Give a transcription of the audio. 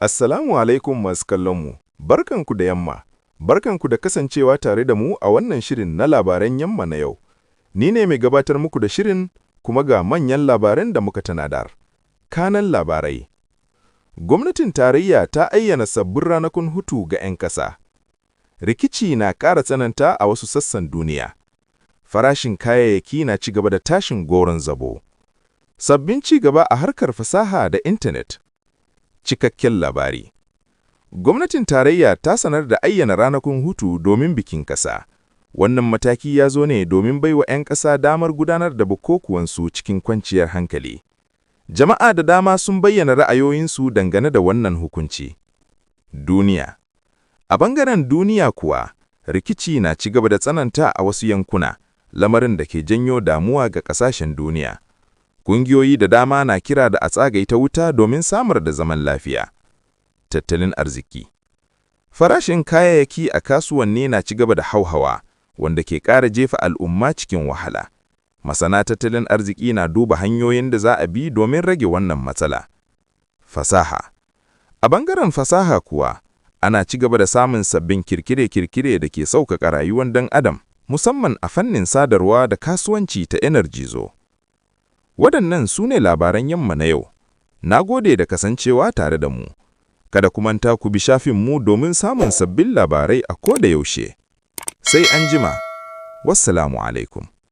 Assalamu alaikum masu kallonmu, barkanku da yamma, barkanku da kasancewa tare da mu a wannan shirin na labaran yamma na yau. Ni ne mai gabatar muku da shirin kuma ga manyan labaran da muka tanadar. Kanan labarai. Gwamnatin tarayya ta ayyana sabbin ranakun hutu ga 'yan ƙasa. Rikici na ƙara tsananta a wasu sassan duniya. Farashin kayayyaki na ci gaba da tashin goron zabo. Sabbin ci gaba a harkar fasaha da intanet. Cikakken labari. Gwamnatin tarayya ta sanar da ayyana ranakun hutu domin bikin ƙasa. Wannan mataki ya zo ne domin baiwa 'yan ƙasa damar gudanar da bukukuwansu cikin kwanciyar hankali. Jama'a da dama sun bayyana ra'ayoyinsu dangane da wannan hukunci. Duniya. A bangaren duniya kuwa, rikici na ci gaba da tsananta a wasu yankuna, lamarin da ke janyo damuwa ga ƙasashen duniya. Ƙungiyoyi da dama na kira da a tsagaita wuta domin samar da zaman lafiya. Tattalin arziki. Farashin kayayyaki a kasuwanni na ci gaba da hauhawa, wanda ke ƙara jefa al'umma cikin wahala. Masana tattalin arziki na duba hanyoyin da za a bi domin rage wannan matsala. Fasaha. A bangaren fasaha kuwa, ana ci gaba da samun sabbin kirkire-kirkire da ke sauƙaƙa rayuwar ɗan adam, musamman a fannin sadarwa da kasuwanci ta yanar gizo. Waɗannan su ne labaran yamma na yau. Na gode da kasancewa tare da mu. Kada ku manta ku bi shafinmu domin samun sabbin labarai a koda yaushe. Sai an jima. Wassalamu alaikum.